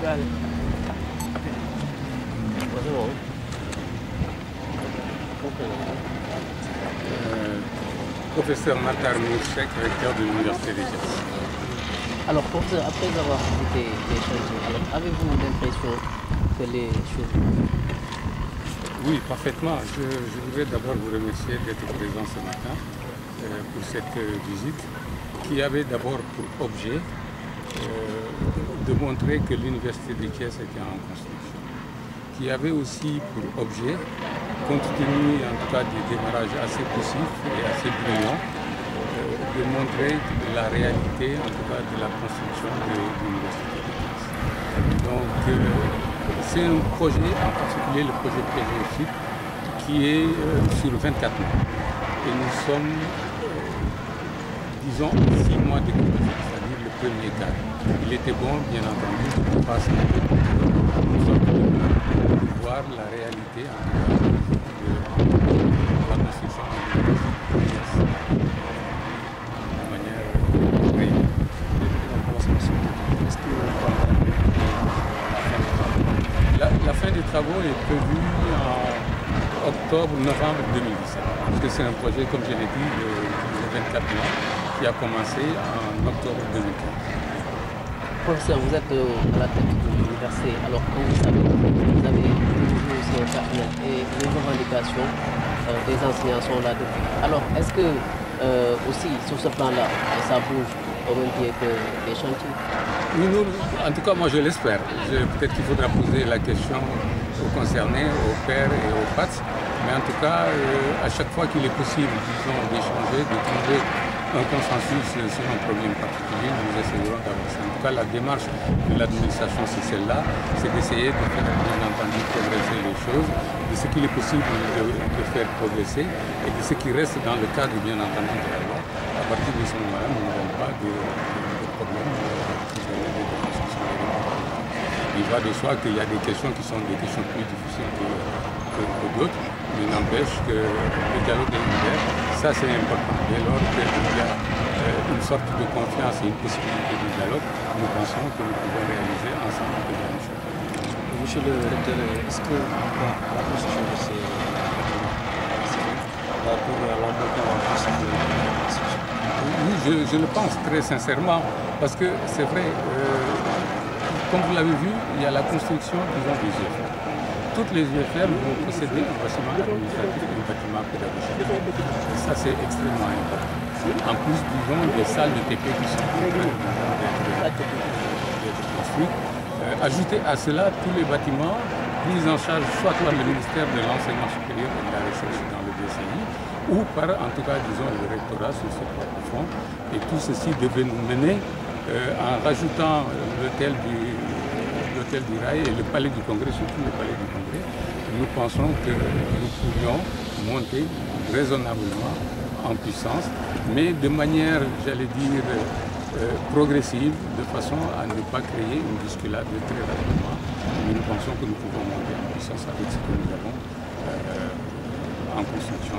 Vale. Professeur Matar Mouchek, recteur de l'Université de Thiès. Alors, professeur, après avoir visité les chantiers, alors avez-vous l'impression que les choses... Oui, parfaitement. Je voudrais d'abord vous remercier d'être présent ce matin pour cette visite qui avait d'abord pour objet de montrer que l'Université de Thiès était en construction, qui avait aussi pour objet, compte tenu en tout cas des démarrages assez poussifs et assez brillants, de montrer la réalité en tout cas de la construction de l'Université de Thiès. Donc c'est un projet, en particulier le projet PGFIP, qui est sur 24 mois. Et nous sommes, disons, 6 mois de construction, c'est-à-dire le premier cadre. Il était bon, bien entendu, de passer un peu nous sommes de voir la réalité en tout cas, de la construction de l'Université de manière réelle. La fin des travaux est prévue en octobre-novembre 2017. Parce que c'est un projet, comme je l'ai dit, de 24 mois qui a commencé en octobre 2015. Professeur, vous êtes à la tête de l'université. Alors, comme vous savez, vous avez toujours aussi un personnel et les revendications des enseignants sont là depuis. Alors, est-ce que aussi sur ce plan-là, ça bouge au même pied que les chantiers? Nous, en tout cas, moi je l'espère. Peut-être qu'il faudra poser la question aux concernés, aux pairs et aux PATS. Mais en tout cas, à chaque fois qu'il est possible, disons, d'échanger, de trouver un consensus sur un problème particulier, nous essayerons d'avancer. En tout cas, la démarche de l'administration, c'est celle-là, c'est d'essayer de faire, bien entendu, progresser les choses, de ce qu'il est possible de faire progresser et de ce qui reste dans le cadre, bien entendu, de la loi. À partir de ce moment-là, nous n'aurons pas de problème. Il va de soi qu'il y a des questions qui sont des questions plus difficiles que d'autres, mais n'empêche que le dialogue est ouvert, ça c'est important. Dès lors qu'il y a une sorte de confiance et une possibilité de dialogue, nous pensons que nous pouvons réaliser ensemble de grandes choses. Monsieur le recteur, est-ce que la construction de ces pour la montée en puissance de la construction? Oui, je le pense très sincèrement, parce que c'est vrai, comme vous l'avez vu, il y a la construction, disons, des UFR. Toutes les UFR vont posséder un bâtiment administratif et un bâtiment pédagogique. Et ça, c'est extrêmement important. En plus, disons, des salles de TP qui sont en train d'être construites. Ajouter à cela tous les bâtiments pris en charge soit par le ministère de l'Enseignement supérieur et de la Recherche dans le DCI, ou par, en tout cas, disons, le rectorat sur ce propre fonds. Et tout ceci devait nous mener en rajoutant l'hôtel du Rail et le palais du Congrès, surtout le palais du Congrès, nous pensons que nous pourrions monter raisonnablement en puissance, mais de manière, j'allais dire, progressive, de façon à ne pas créer une bousculade très rapidement. Mais nous pensons que nous pouvons monter en puissance avec ce que nous avons en construction.